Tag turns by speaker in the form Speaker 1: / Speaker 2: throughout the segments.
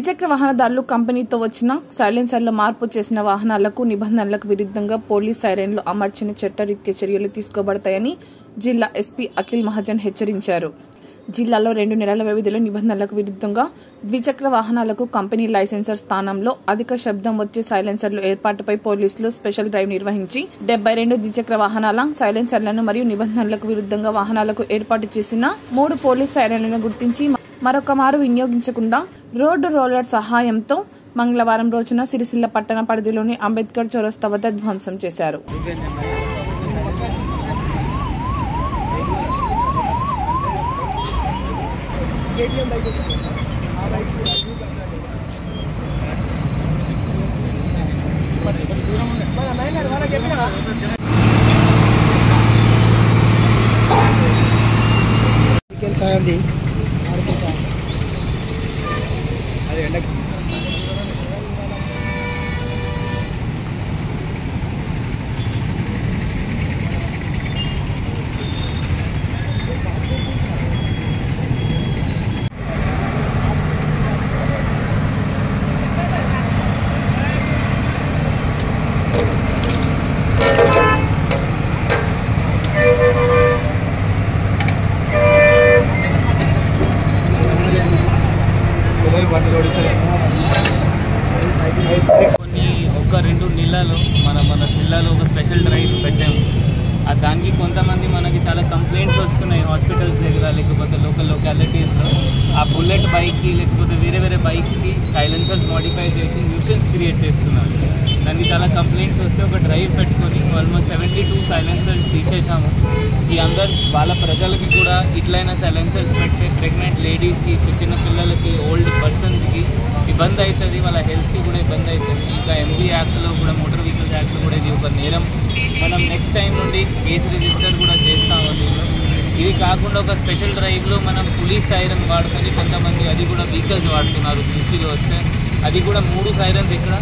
Speaker 1: ద్విచక్ర వాహనదారులు కంపెనీతో వచ్చిన సైలెన్సర్లో మార్పు చేసిన వాహనాలకు నిబంధనలకు విరుద్ధంగా పోలీస్ సైరన్లు అమర్చిన చట్టరీత్యా చర్యలు తీసుకోబడతాయని జిల్లా ఎస్పీ అఖిల్ మహాజన్ హెచ్చరించారు. జిల్లాలో 2 నెలల వ్యవధిలో నిబంధనలకు విరుద్ధంగా ద్విచక్ర వాహనాలకు కంపెనీ లైసెన్సర్ స్థానంలో అధిక శబ్దం వచ్చే సైలెన్సర్లు ఏర్పాటుపై పోలీసులు స్పెషల్ డ్రైవ్ నిర్వహించి 72 ద్విచక్ర వాహనాల సైలెన్సర్లను మరియు నిబంధనలకు విరుద్ధంగా వాహనాలకు ఏర్పాటు చేసిన 3 పోలీస్ సైరన్లను గుర్తించి మరొక మారు వినియోగించకుండా రోడ్డు రోలర్ సహాయంతో మంగళవారం రోజున సిరిసిల్ల పట్టణ పరిధిలోని అంబేద్కర్ చౌరస్తా వద్ద ధ్వంసం చేశారు.
Speaker 2: కొన్ని 1-2 నెలల్లో మన జిల్లాలో ఒక స్పెషల్ డ్రైవ్ పెట్టాము. దానికి కొంతమంది మనకి చాలా కంప్లైంట్స్ వస్తున్నాయి హాస్పిటల్స్ దగ్గర, లేకపోతే లోకల్ లొకాలిటీస్లో ఆ బుల్లెట్ బైక్కి లేకపోతే వేరే బైక్స్కి సైలెన్సర్స్ మోడిఫై చేసి న్యూసెన్స్ క్రియేట్ చేస్తున్నారు. దానికి చాలా కంప్లైంట్స్ వస్తే ఒక డ్రైవ్ పెట్టుకొని ఆల్మోస్ట్ 72 సైలెన్సర్స్ తీసేసాము. ఈ అందరు వాళ్ళ ప్రజలకి కూడా ఇట్లయినా సైలెన్సర్స్ పెడితే ప్రెగ్నెంట్ లేడీస్కి, చిన్న పిల్లలకి, ఓల్డ్ పర్సన్స్కి ఇబ్బంది అవుతుంది, వాళ్ళ హెల్త్కి కూడా ఇబ్బంది అవుతుంది. ఇంకా ఎంబీ యాక్ట్లో కూడా, మోటార్ వెహికల్స్ యాక్ట్లో కూడా ఇది ఒక నేరం. మనం నెక్స్ట్ టైం నుండి కేసు రిజిస్టర్ కూడా చేస్తాము. ఇది కాకుండా ఒక స్పెషల్ డ్రైవ్లో మనం పోలీస్ సైరన్ వాడుకొని కొంతమంది అది కూడా వెహికల్స్ వాడుతున్నారు. దృష్టిలో వస్తే అది కూడా 3 సైరన్స్ ఇక్కడ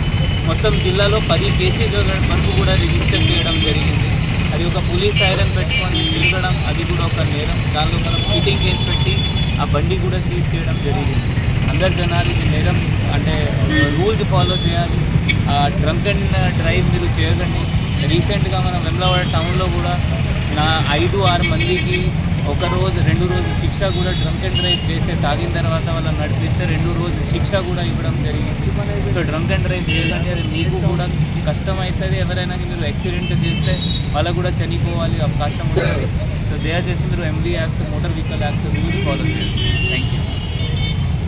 Speaker 2: మొత్తం జిల్లాలో 10 కేసెస్ వరకు కూడా రిజిస్టర్ చేయడం జరిగింది. అది ఒక పోలీస్ సైరన్ పెట్టుకొని తిరగడం అది కూడా ఒక నేరం. దానిలో మనం చీటింగ్ కేసు పెట్టి ఆ బండి కూడా సీజ్ చేయడం జరిగింది. అందరు జనాలు ఇది నేరం అంటే రూల్స్ ఫాలో చేయాలి. డ్రంక్ అండ్ డ్రైవ్ మీరు చేయకండి. రీసెంట్గా మనం వెమ్లవాడ టౌన్లో కూడా 5-6 మందికి 1 రోజు 2 రోజులు శిక్ష కూడా డ్రంక్ అండ్ డ్రైవ్ చేస్తే, తాగిన తర్వాత వాళ్ళని నడిపిస్తే 2 రోజులు శిక్ష కూడా ఇవ్వడం జరిగింది. సో డ్రంక్ అండ్ డ్రైవ్ చేయాలంటే అది మీకు కూడా కష్టం అవుతుంది. ఎవరైనా మీరు యాక్సిడెంట్ చేస్తే వాళ్ళకు కూడా చనిపోవాలి అవకాశం ఉంటుంది. సో దయచేసి మీరు MB act, motor vehicle act rules follow చేయండి. Thank you.